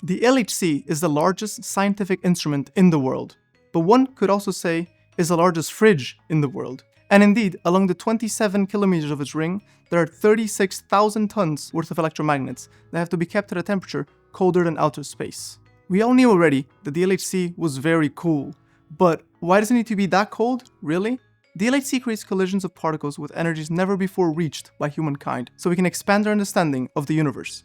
The LHC is the largest scientific instrument in the world, but one could also say is the largest fridge in the world. And indeed, along the 27 kilometers of its ring, there are 36,000 tons worth of electromagnets that have to be kept at a temperature colder than outer space. We all knew already that the LHC was very cool, but why does it need to be that cold, really? The LHC creates collisions of particles with energies never before reached by humankind, so we can expand our understanding of the universe.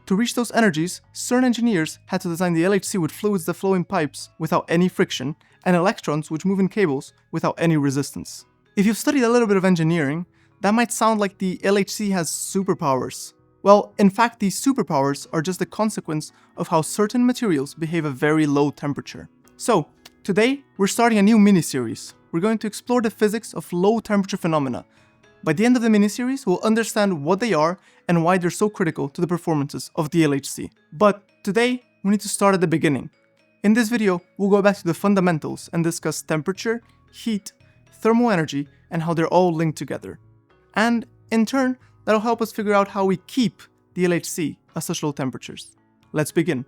To reach those energies, CERN engineers had to design the LHC with fluids that flow in pipes without any friction, and electrons which move in cables without any resistance. If you've studied a little bit of engineering, that might sound like the LHC has superpowers. Well, in fact, these superpowers are just a consequence of how certain materials behave at very low temperature. So, today, we're starting a new mini-series. We're going to explore the physics of low temperature phenomena. By the end of the mini-series, we'll understand what they are and why they're so critical to the performances of the LHC. But today, we need to start at the beginning. In this video, we'll go back to the fundamentals and discuss temperature, heat, thermal energy, and how they're all linked together. And, in turn, that'll help us figure out how we keep the LHC at such low temperatures. Let's begin.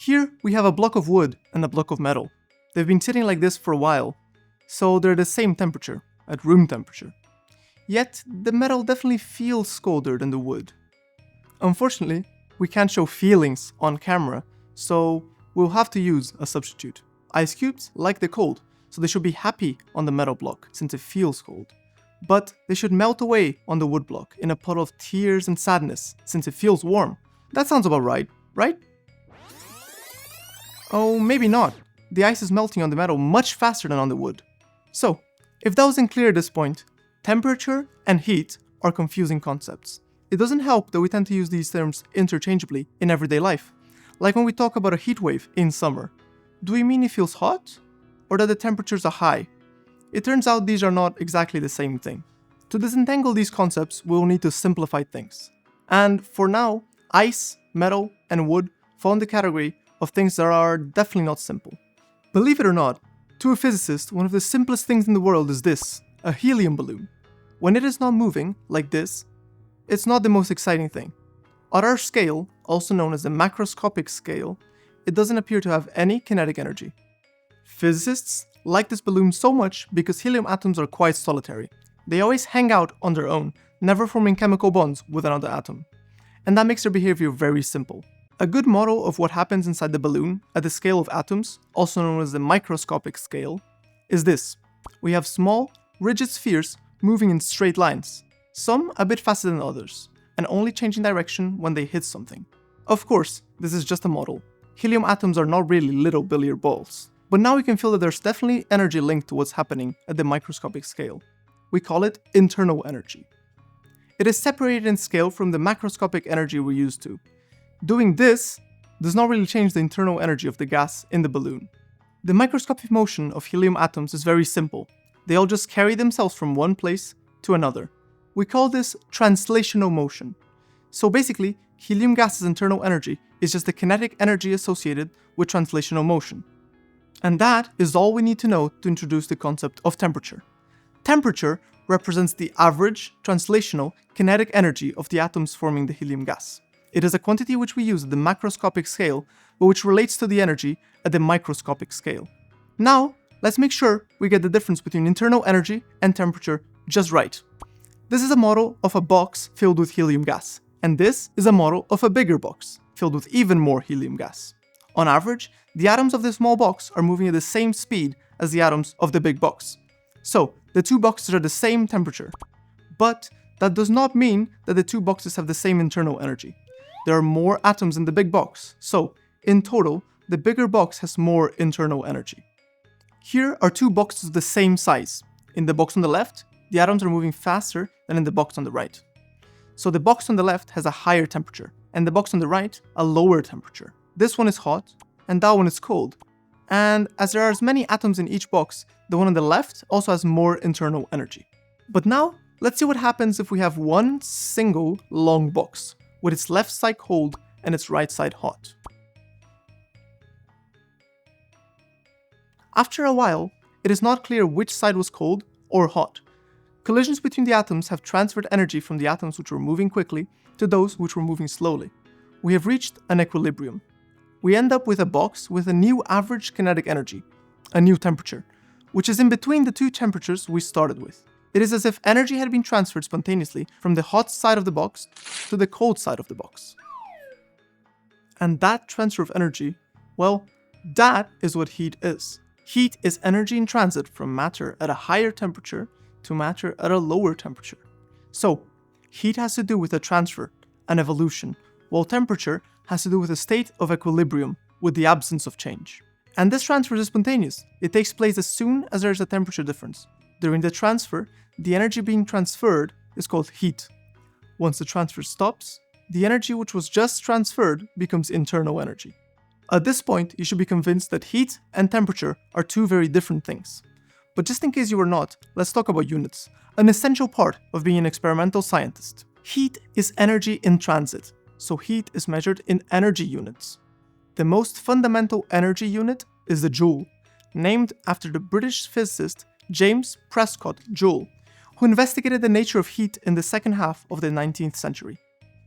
Here, we have a block of wood and a block of metal. They've been sitting like this for a while, so they're the same temperature, at room temperature. Yet, the metal definitely feels colder than the wood. Unfortunately, we can't show feelings on camera, so we'll have to use a substitute. Ice cubes like the cold, so they should be happy on the metal block, since it feels cold. But they should melt away on the wood block in a puddle of tears and sadness, since it feels warm. That sounds about right, right? Oh, maybe not. The ice is melting on the metal much faster than on the wood. So, if that wasn't clear at this point, temperature and heat are confusing concepts. It doesn't help that we tend to use these terms interchangeably in everyday life. Like when we talk about a heat wave in summer. Do we mean it feels hot? Or that the temperatures are high? It turns out these are not exactly the same thing. To disentangle these concepts, we'll need to simplify things. And for now, ice, metal, and wood fall in the category of things that are definitely not simple. Believe it or not, to a physicist, one of the simplest things in the world is this, a helium balloon. When it is not moving, like this, it's not the most exciting thing. At our scale, also known as the macroscopic scale, it doesn't appear to have any kinetic energy. Physicists like this balloon so much because helium atoms are quite solitary. They always hang out on their own, never forming chemical bonds with another atom. And that makes their behavior very simple. A good model of what happens inside the balloon at the scale of atoms, also known as the microscopic scale, is this. We have small, rigid spheres moving in straight lines, some a bit faster than others, and only changing direction when they hit something. Of course, this is just a model. Helium atoms are not really little billiard balls, but now we can feel that there's definitely energy linked to what's happening at the microscopic scale. We call it internal energy. It is separated in scale from the macroscopic energy we're used to. Doing this does not really change the internal energy of the gas in the balloon. The microscopic motion of helium atoms is very simple. They all just carry themselves from one place to another. We call this translational motion. So basically, helium gas's internal energy is just the kinetic energy associated with translational motion. And that is all we need to know to introduce the concept of temperature. Temperature represents the average translational kinetic energy of the atoms forming the helium gas. It is a quantity which we use at the macroscopic scale, but which relates to the energy at the microscopic scale. Now, let's make sure we get the difference between internal energy and temperature just right. This is a model of a box filled with helium gas, and this is a model of a bigger box, filled with even more helium gas. On average, the atoms of the small box are moving at the same speed as the atoms of the big box. So, the two boxes are the same temperature. But that does not mean that the two boxes have the same internal energy. There are more atoms in the big box, so, in total, the bigger box has more internal energy. Here are two boxes of the same size. In the box on the left, the atoms are moving faster than in the box on the right. So the box on the left has a higher temperature, and the box on the right a lower temperature. This one is hot, and that one is cold. And as there are as many atoms in each box, the one on the left also has more internal energy. But now, let's see what happens if we have one single long box, with its left side cold and its right side hot. After a while, it is not clear which side was cold or hot. Collisions between the atoms have transferred energy from the atoms which were moving quickly to those which were moving slowly. We have reached an equilibrium. We end up with a box with a new average kinetic energy, a new temperature, which is in between the two temperatures we started with. It is as if energy had been transferred spontaneously from the hot side of the box to the cold side of the box. And that transfer of energy, well, that is what heat is. Heat is energy in transit from matter at a higher temperature to matter at a lower temperature. So, heat has to do with a transfer, an evolution, while temperature has to do with a state of equilibrium with the absence of change. And this transfer is spontaneous. It takes place as soon as there is a temperature difference. During the transfer, the energy being transferred is called heat. Once the transfer stops, the energy which was just transferred becomes internal energy. At this point, you should be convinced that heat and temperature are two very different things. But just in case you are not, let's talk about units, an essential part of being an experimental scientist. Heat is energy in transit, so heat is measured in energy units. The most fundamental energy unit is the joule, named after the British physicist James Prescott Joule, who investigated the nature of heat in the second half of the 19th century.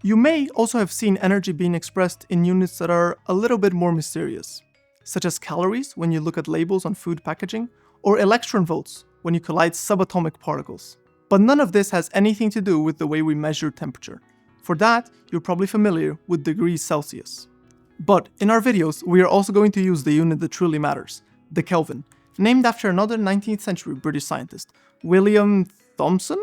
You may also have seen energy being expressed in units that are a little bit more mysterious, such as calories when you look at labels on food packaging, or electron volts when you collide subatomic particles. But none of this has anything to do with the way we measure temperature. For that, you're probably familiar with degrees Celsius. But in our videos, we are also going to use the unit that truly matters, the Kelvin, named after another 19th century British scientist, William Thomson?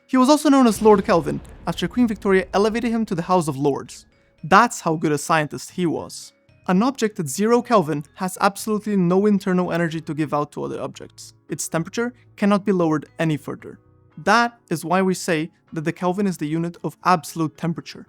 He was also known as Lord Kelvin, after Queen Victoria elevated him to the House of Lords. That's how good a scientist he was. An object at 0 Kelvin has absolutely no internal energy to give out to other objects. Its temperature cannot be lowered any further. That is why we say that the Kelvin is the unit of absolute temperature.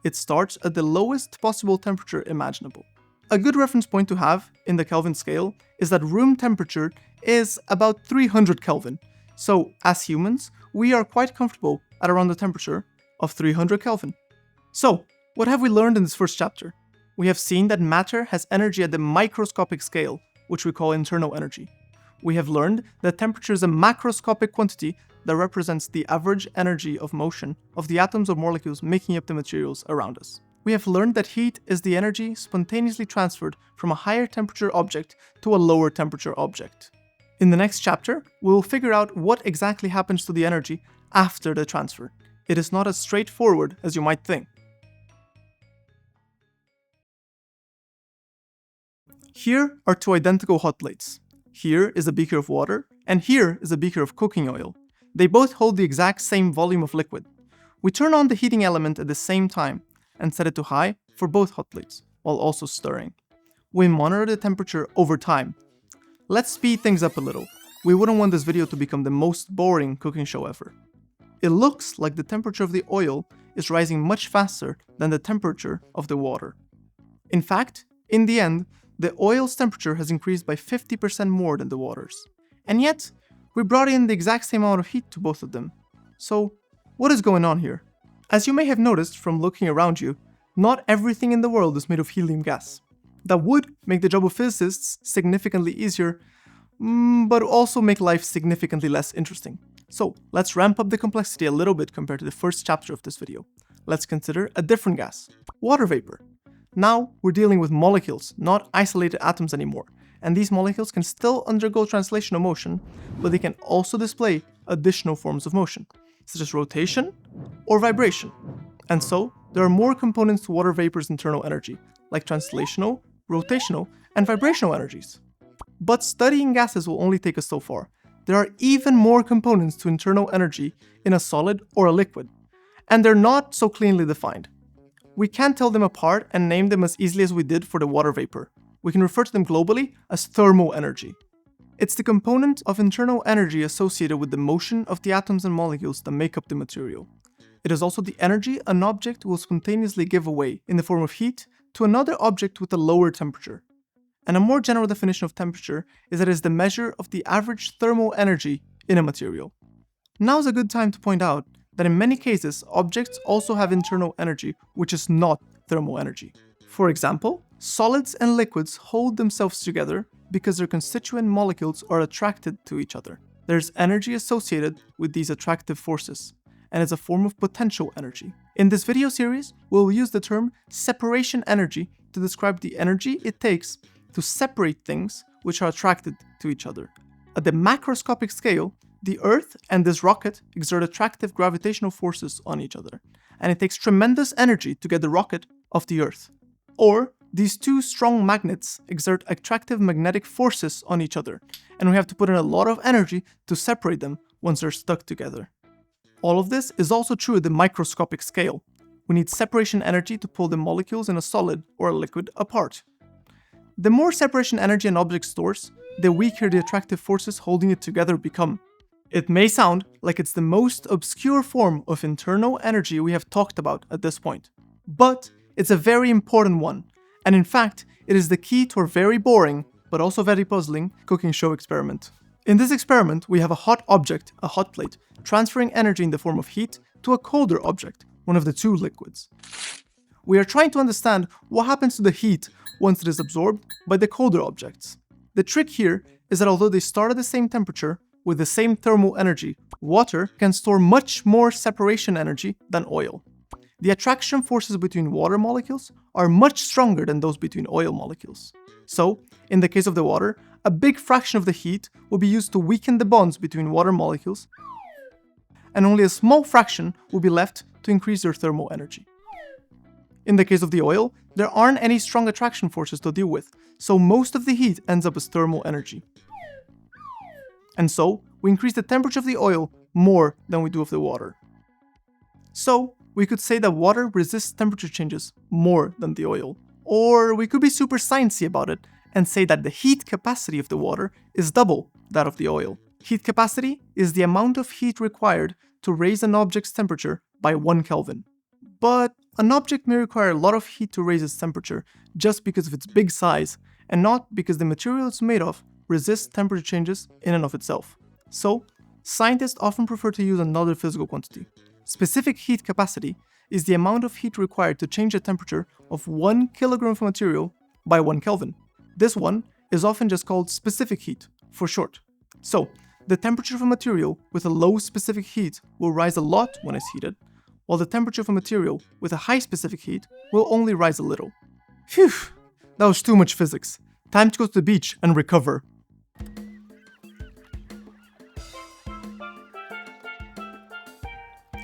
It starts at the lowest possible temperature imaginable. A good reference point to have in the Kelvin scale is that room temperature is about 300 Kelvin. So, as humans, we are quite comfortable at around the temperature of 300 Kelvin. So, what have we learned in this first chapter? We have seen that matter has energy at the microscopic scale, which we call internal energy. We have learned that temperature is a macroscopic quantity that represents the average energy of motion of the atoms or molecules making up the materials around us. We have learned that heat is the energy spontaneously transferred from a higher temperature object to a lower temperature object. In the next chapter, we will figure out what exactly happens to the energy after the transfer. It is not as straightforward as you might think. Here are two identical hot plates. Here is a beaker of water, and here is a beaker of cooking oil. They both hold the exact same volume of liquid. We turn on the heating element at the same time and set it to high for both hot plates, while also stirring. We monitor the temperature over time. Let's speed things up a little. We wouldn't want this video to become the most boring cooking show ever. It looks like the temperature of the oil is rising much faster than the temperature of the water. In fact, in the end, the oil's temperature has increased by 50% more than the water's. And yet, we brought in the exact same amount of heat to both of them. So, what is going on here? As you may have noticed from looking around you, not everything in the world is made of helium gas. That would make the job of physicists significantly easier, but also make life significantly less interesting. So, let's ramp up the complexity a little bit compared to the first chapter of this video. Let's consider a different gas, water vapor. Now, we're dealing with molecules, not isolated atoms anymore, and these molecules can still undergo translational motion, but they can also display additional forms of motion, such as rotation or vibration. And so, there are more components to water vapor's internal energy, like translational, rotational, and vibrational energies. But studying gases will only take us so far. There are even more components to internal energy in a solid or a liquid, and they're not so cleanly defined. We can't tell them apart and name them as easily as we did for the water vapor. We can refer to them globally as thermal energy. It's the component of internal energy associated with the motion of the atoms and molecules that make up the material. It is also the energy an object will spontaneously give away in the form of heat to another object with a lower temperature. And a more general definition of temperature is that it is the measure of the average thermal energy in a material. Now is a good time to point out that in many cases, objects also have internal energy, which is not thermal energy. For example, solids and liquids hold themselves together because their constituent molecules are attracted to each other. There's energy associated with these attractive forces, and it's a form of potential energy. In this video series, we'll use the term separation energy to describe the energy it takes to separate things which are attracted to each other. At the macroscopic scale, the Earth and this rocket exert attractive gravitational forces on each other, and it takes tremendous energy to get the rocket off the Earth. Or, these two strong magnets exert attractive magnetic forces on each other, and we have to put in a lot of energy to separate them once they're stuck together. All of this is also true at the microscopic scale. We need separation energy to pull the molecules in a solid or a liquid apart. The more separation energy an object stores, the weaker the attractive forces holding it together become. It may sound like it's the most obscure form of internal energy we have talked about at this point, but it's a very important one, and in fact, it is the key to our very boring, but also very puzzling, cooking show experiment. In this experiment, we have a hot object, a hot plate, transferring energy in the form of heat to a colder object, one of the two liquids. We are trying to understand what happens to the heat once it is absorbed by the colder objects. The trick here is that although they start at the same temperature, with the same thermal energy, water can store much more separation energy than oil. The attraction forces between water molecules are much stronger than those between oil molecules. So, in the case of the water, a big fraction of the heat will be used to weaken the bonds between water molecules, and only a small fraction will be left to increase their thermal energy. In the case of the oil, there aren't any strong attraction forces to deal with, so most of the heat ends up as thermal energy. And so, we increase the temperature of the oil more than we do of the water. So, we could say that water resists temperature changes more than the oil. Or we could be super sciencey about it and say that the heat capacity of the water is double that of the oil. Heat capacity is the amount of heat required to raise an object's temperature by 1 Kelvin. But an object may require a lot of heat to raise its temperature just because of its big size, and not because the material it's made of resists temperature changes in and of itself. So, scientists often prefer to use another physical quantity. Specific heat capacity is the amount of heat required to change the temperature of 1 kilogram of material by 1 Kelvin. This one is often just called specific heat, for short. So, the temperature of a material with a low specific heat will rise a lot when it's heated, while the temperature of a material with a high specific heat will only rise a little. Phew, that was too much physics. Time to go to the beach and recover.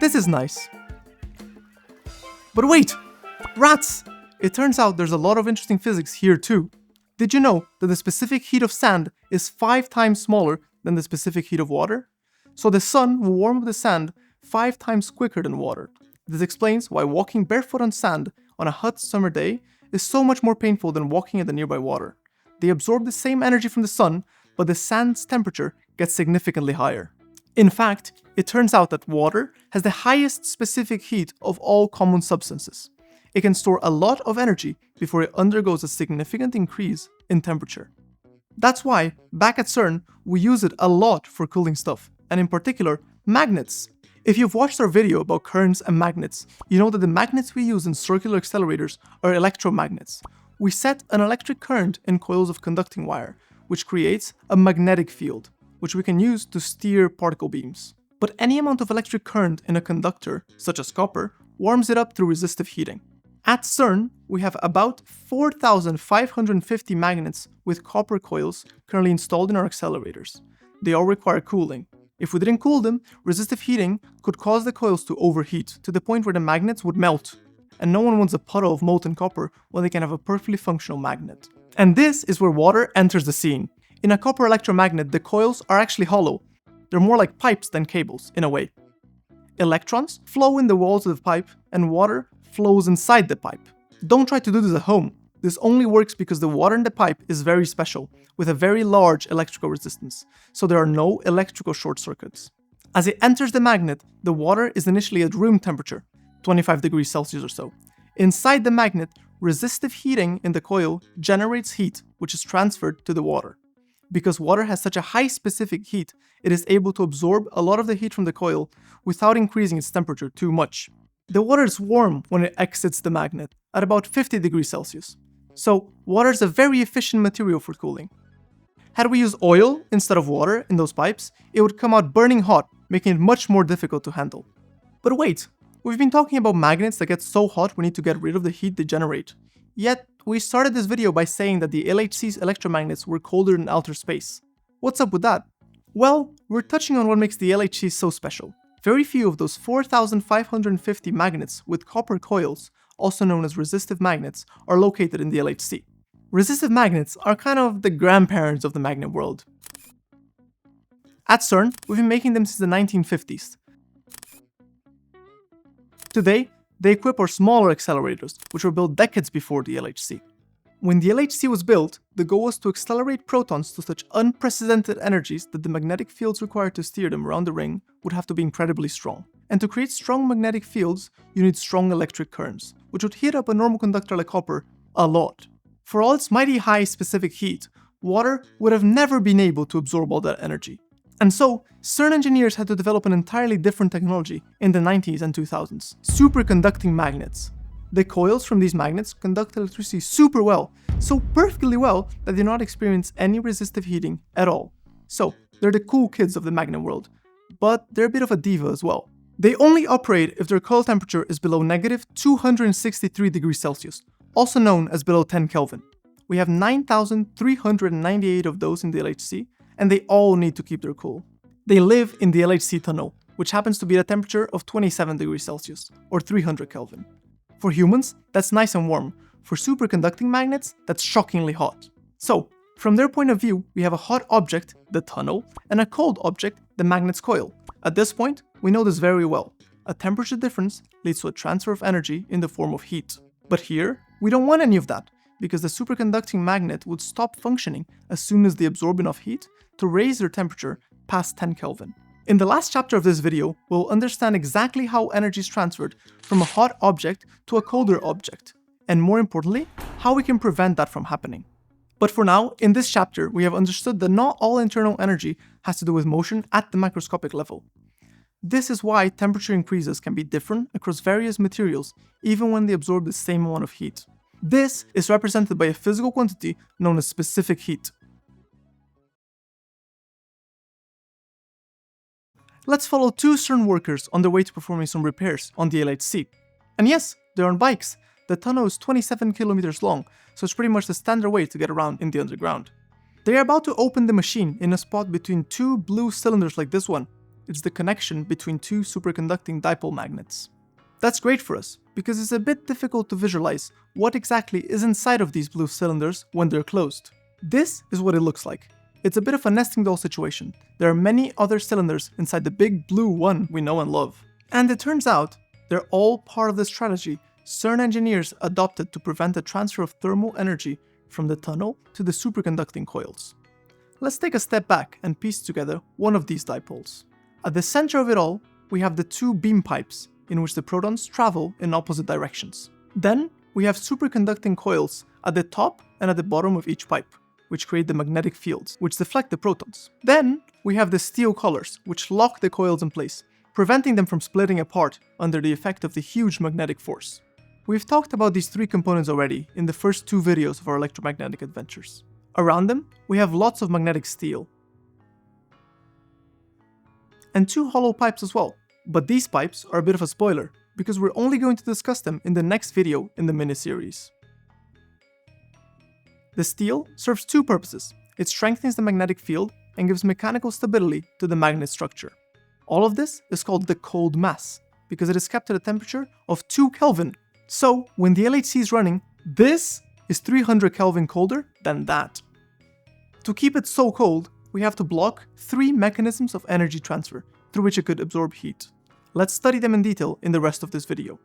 This is nice. But wait! Rats! It turns out there's a lot of interesting physics here too. Did you know that the specific heat of sand is 5 times smaller than the specific heat of water? So the sun will warm up the sand 5 times quicker than water. This explains why walking barefoot on sand on a hot summer day is so much more painful than walking at the nearby water. They absorb the same energy from the sun, but the sand's temperature gets significantly higher. In fact, it turns out that water has the highest specific heat of all common substances. It can store a lot of energy before it undergoes a significant increase in temperature. That's why, back at CERN, we use it a lot for cooling stuff, and in particular, magnets. If you've watched our video about currents and magnets, you know that the magnets we use in circular accelerators are electromagnets. We set an electric current in coils of conducting wire, which creates a magnetic field, which we can use to steer particle beams. But any amount of electric current in a conductor, such as copper, warms it up through resistive heating. At CERN, we have about 4,550 magnets with copper coils currently installed in our accelerators. They all require cooling. If we didn't cool them, resistive heating could cause the coils to overheat to the point where the magnets would melt. And no one wants a puddle of molten copper when they can have a perfectly functional magnet. And this is where water enters the scene. In a copper electromagnet, the coils are actually hollow. They're more like pipes than cables, in a way. Electrons flow in the walls of the pipe, and water flows inside the pipe. Don't try to do this at home. This only works because the water in the pipe is very special, with a very large electrical resistance, so there are no electrical short circuits. As it enters the magnet, the water is initially at room temperature, 25 degrees Celsius or so. Inside the magnet, resistive heating in the coil generates heat, which is transferred to the water. Because water has such a high specific heat, it is able to absorb a lot of the heat from the coil without increasing its temperature too much. The water is warm when it exits the magnet, at about 50 degrees Celsius. So, water is a very efficient material for cooling. Had we used oil instead of water in those pipes, it would come out burning hot, making it much more difficult to handle. But wait, we've been talking about magnets that get so hot we need to get rid of the heat they generate. Yet, we started this video by saying that the LHC's electromagnets were colder in outer space. What's up with that? Well, we're touching on what makes the LHC so special. Very few of those 4,550 magnets with copper coils, also known as resistive magnets, are located in the LHC. Resistive magnets are kind of the grandparents of the magnet world. At CERN, we've been making them since the 1950s. Today, they equip our smaller accelerators, which were built decades before the LHC. When the LHC was built, the goal was to accelerate protons to such unprecedented energies that the magnetic fields required to steer them around the ring would have to be incredibly strong. And to create strong magnetic fields, you need strong electric currents, which would heat up a normal conductor like copper a lot. For all its mighty high specific heat, water would have never been able to absorb all that energy. And so, CERN engineers had to develop an entirely different technology in the 90s and 2000s, superconducting magnets. The coils from these magnets conduct electricity super well, so perfectly well that they do not experience any resistive heating at all. So, they're the cool kids of the magnet world, but they're a bit of a diva as well. They only operate if their coil temperature is below negative 263 degrees Celsius, also known as below 10 Kelvin. We have 9,398 of those in the LHC, and they all need to keep their cool. They live in the LHC tunnel, which happens to be at a temperature of 27 degrees Celsius, or 300 Kelvin. For humans, that's nice and warm. For superconducting magnets, that's shockingly hot. So, from their point of view, we have a hot object, the tunnel, and a cold object, the magnet's coil. At this point, we know this very well. A temperature difference leads to a transfer of energy in the form of heat. But here, we don't want any of that, because the superconducting magnet would stop functioning as soon as they absorb enough heat to raise their temperature past 10 Kelvin. In the last chapter of this video, we'll understand exactly how energy is transferred from a hot object to a colder object, and more importantly, how we can prevent that from happening. But for now, in this chapter, we have understood that not all internal energy has to do with motion at the microscopic level. This is why temperature increases can be different across various materials, even when they absorb the same amount of heat. This is represented by a physical quantity known as specific heat. Let's follow two CERN workers on their way to performing some repairs on the LHC. And yes, they're on bikes. The tunnel is 27 kilometers long, so it's pretty much the standard way to get around in the underground. They are about to open the machine in a spot between two blue cylinders like this one. It's the connection between two superconducting dipole magnets. That's great for us, because it's a bit difficult to visualize what exactly is inside of these blue cylinders when they're closed. This is what it looks like. It's a bit of a nesting doll situation. There are many other cylinders inside the big blue one we know and love. And it turns out, they're all part of the strategy CERN engineers adopted to prevent the transfer of thermal energy from the tunnel to the superconducting coils. Let's take a step back and piece together one of these dipoles. At the center of it all, we have the two beam pipes in which the protons travel in opposite directions. Then, we have superconducting coils at the top and at the bottom of each pipe, which create the magnetic fields, which deflect the protons. Then, we have the steel collars, which lock the coils in place, preventing them from splitting apart under the effect of the huge magnetic force. We've talked about these three components already in the first two videos of our electromagnetic adventures. Around them, we have lots of magnetic steel. And two hollow pipes as well. But these pipes are a bit of a spoiler, because we're only going to discuss them in the next video in the miniseries. The steel serves two purposes. It strengthens the magnetic field and gives mechanical stability to the magnet structure. All of this is called the cold mass, because it is kept at a temperature of 2 Kelvin. So, when the LHC is running, this is 300 Kelvin colder than that. To keep it so cold, we have to block 3 mechanisms of energy transfer through which it could absorb heat. Let's study them in detail in the rest of this video.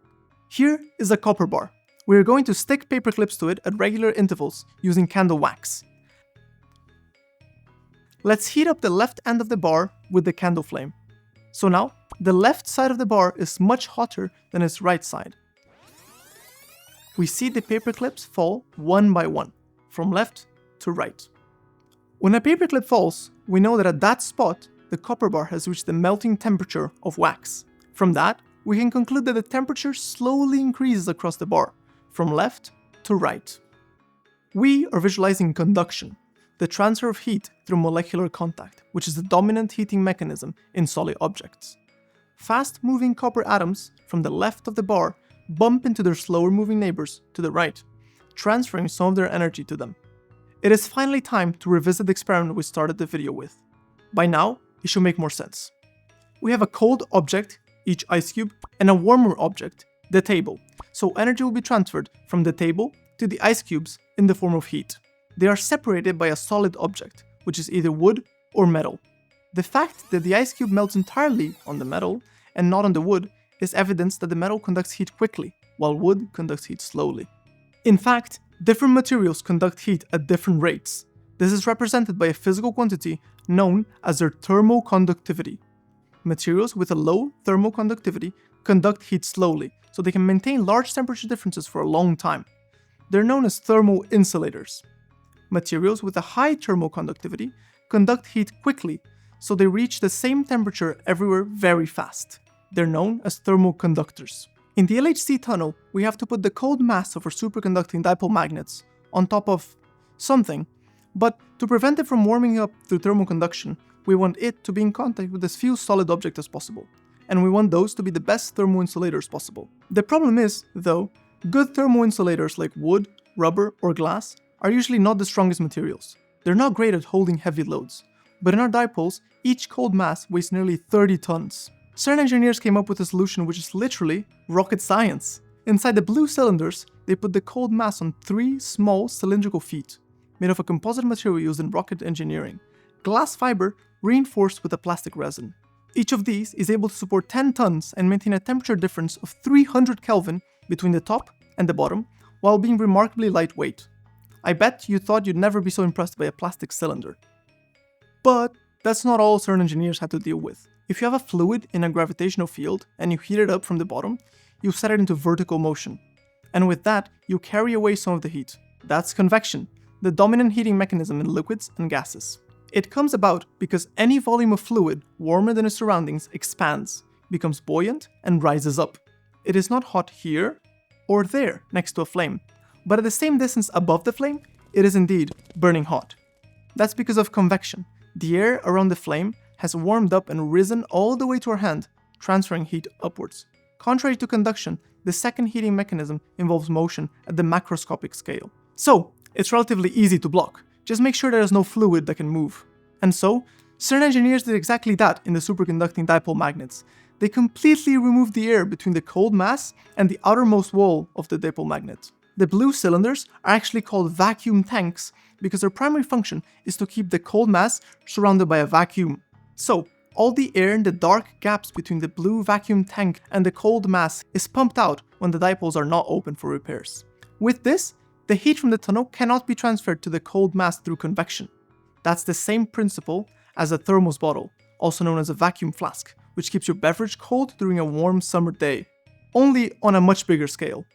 Here is a copper bar. We are going to stick paper clips to it at regular intervals using candle wax. Let's heat up the left end of the bar with the candle flame. So now, the left side of the bar is much hotter than its right side. We see the paper clips fall one by one, from left to right. When a paper clip falls, we know that at that spot, the copper bar has reached the melting temperature of wax. From that, we can conclude that the temperature slowly increases across the bar, from left to right. We are visualizing conduction. the transfer of heat through molecular contact, which is the dominant heating mechanism in solid objects. Fast-moving copper atoms from the left of the bar bump into their slower-moving neighbors to the right, transferring some of their energy to them. It is finally time to revisit the experiment we started the video with. By now, it should make more sense. We have a cold object, each ice cube, and a warmer object, the table, so energy will be transferred from the table to the ice cubes in the form of heat. They are separated by a solid object, which is either wood or metal. The fact that the ice cube melts entirely on the metal and not on the wood is evidence that the metal conducts heat quickly, while wood conducts heat slowly. In fact, different materials conduct heat at different rates. This is represented by a physical quantity known as their thermoconductivity. Materials with a low thermoconductivity conduct heat slowly, so they can maintain large temperature differences for a long time. They're known as thermoinsulators. Materials with a high thermoconductivity conduct heat quickly, so they reach the same temperature everywhere very fast. They're known as thermoconductors. In the LHC tunnel, we have to put the cold mass of our superconducting dipole magnets on top of something, but to prevent it from warming up through thermoconduction, we want it to be in contact with as few solid objects as possible, and we want those to be the best thermoinsulators possible. The problem is, though, good thermoinsulators like wood, rubber, or glass are usually not the strongest materials. They're not great at holding heavy loads, but in our dipoles, each cold mass weighs nearly 30 tons. CERN engineers came up with a solution which is literally rocket science. Inside the blue cylinders, they put the cold mass on 3 small cylindrical feet, made of a composite material used in rocket engineering, glass fiber reinforced with a plastic resin. Each of these is able to support 10 tons and maintain a temperature difference of 300 Kelvin between the top and the bottom, while being remarkably lightweight. I bet you thought you'd never be so impressed by a plastic cylinder. But that's not all CERN engineers had to deal with. If you have a fluid in a gravitational field and you heat it up from the bottom, you set it into vertical motion. And with that, you carry away some of the heat. That's convection, the dominant heating mechanism in liquids and gases. It comes about because any volume of fluid warmer than its surroundings expands, becomes buoyant, and rises up. It is not hot here or there next to a flame, but at the same distance above the flame, it is indeed burning hot. That's because of convection. The air around the flame has warmed up and risen all the way to our hand, transferring heat upwards. Contrary to conduction, the second heating mechanism involves motion at the macroscopic scale. So, it's relatively easy to block. Just make sure there is no fluid that can move. And so, CERN engineers did exactly that in the superconducting dipole magnets. They completely removed the air between the cold mass and the outermost wall of the dipole magnet. The blue cylinders are actually called vacuum tanks because their primary function is to keep the cold mass surrounded by a vacuum. So, all the air in the dark gaps between the blue vacuum tank and the cold mass is pumped out when the dipoles are not open for repairs. With this, the heat from the tunnel cannot be transferred to the cold mass through convection. That's the same principle as a thermos bottle, also known as a vacuum flask, which keeps your beverage cold during a warm summer day, only on a much bigger scale.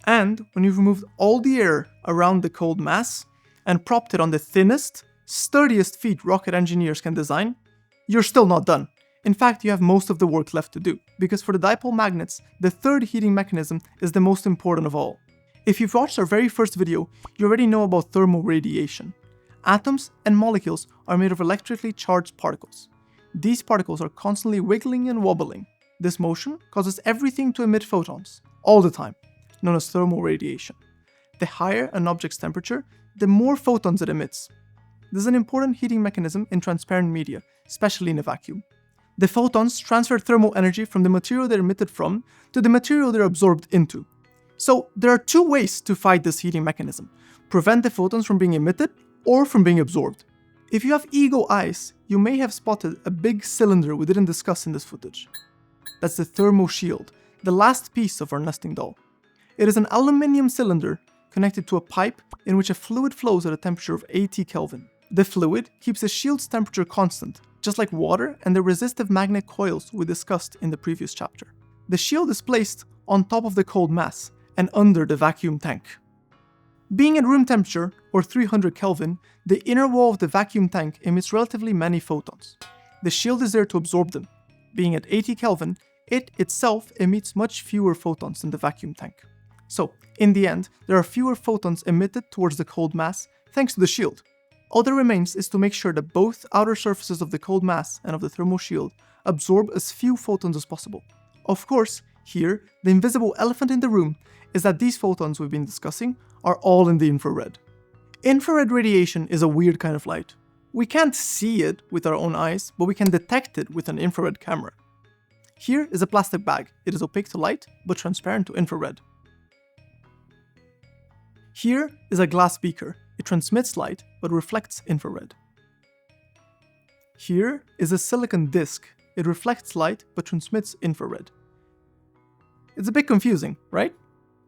And when you've removed all the air around the cold mass and propped it on the thinnest, sturdiest feet rocket engineers can design, you're still not done. In fact, you have most of the work left to do, because for the dipole magnets, the third heating mechanism is the most important of all. If you've watched our very first video, you already know about thermal radiation. Atoms and molecules are made of electrically charged particles. These particles are constantly wiggling and wobbling. This motion causes everything to emit photons, all the time, known as thermal radiation. The higher an object's temperature, the more photons it emits. This is an important heating mechanism in transparent media, especially in a vacuum. The photons transfer thermal energy from the material they're emitted from to the material they're absorbed into. So there are 2 ways to fight this heating mechanism: prevent the photons from being emitted or from being absorbed. If you have eagle eyes, you may have spotted a big cylinder we didn't discuss in this footage. That's the thermo shield, the last piece of our nesting doll. It is an aluminium cylinder connected to a pipe in which a fluid flows at a temperature of 80 Kelvin. The fluid keeps the shield's temperature constant, just like water and the resistive magnet coils we discussed in the previous chapter. The shield is placed on top of the cold mass and under the vacuum tank. Being at room temperature, or 300 Kelvin, the inner wall of the vacuum tank emits relatively many photons. The shield is there to absorb them. Being at 80 Kelvin, it itself emits much fewer photons than the vacuum tank. So, in the end, there are fewer photons emitted towards the cold mass thanks to the shield. All that remains is to make sure that both outer surfaces of the cold mass and of the thermal shield absorb as few photons as possible. Of course, here, the invisible elephant in the room is that these photons we've been discussing are all in the infrared. Infrared radiation is a weird kind of light. We can't see it with our own eyes, but we can detect it with an infrared camera. Here is a plastic bag. It is opaque to light, but transparent to infrared. Here is a glass beaker. It transmits light, but reflects infrared. Here is a silicon disc. It reflects light, but transmits infrared. It's a bit confusing, right?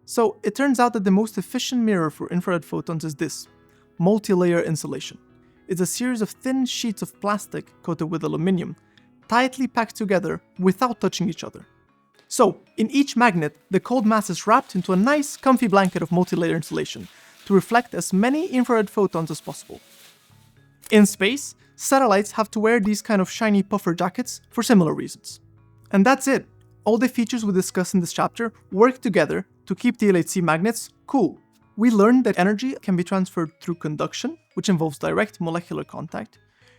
So it turns out that the most efficient mirror for infrared photons is this, multi-layer insulation. It's a series of thin sheets of plastic coated with aluminium, tightly packed together without touching each other. So, in each magnet, the cold mass is wrapped into a nice, comfy blanket of multi-layer insulation to reflect as many infrared photons as possible. In space, satellites have to wear these kind of shiny puffer jackets for similar reasons. And that's it. All the features we discuss in this chapter work together to keep the LHC magnets cool. We learned that energy can be transferred through conduction, which involves direct molecular contact,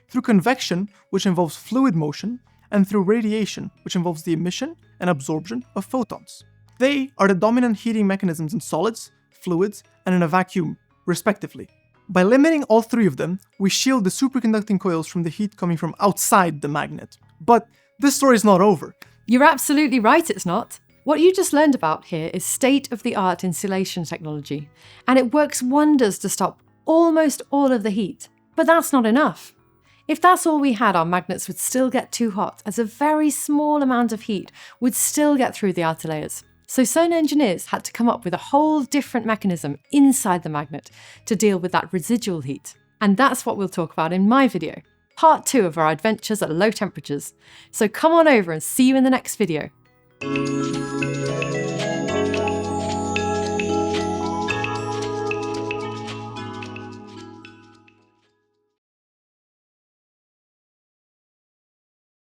through convection, which involves fluid motion, and through radiation, which involves the emission and absorption of photons. They are the dominant heating mechanisms in solids, fluids, and in a vacuum, respectively. By limiting all three of them, we shield the superconducting coils from the heat coming from outside the magnet. But this story is not over. You're absolutely right, it's not. What you just learned about here is state-of-the-art insulation technology, and it works wonders to stop almost all of the heat. But that's not enough. If that's all we had, our magnets would still get too hot, as a very small amount of heat would still get through the outer layers. So CERN engineers had to come up with a whole different mechanism inside the magnet to deal with that residual heat. And that's what we'll talk about in my video, part 2 of our adventures at low temperatures. So come on over and see you in the next video.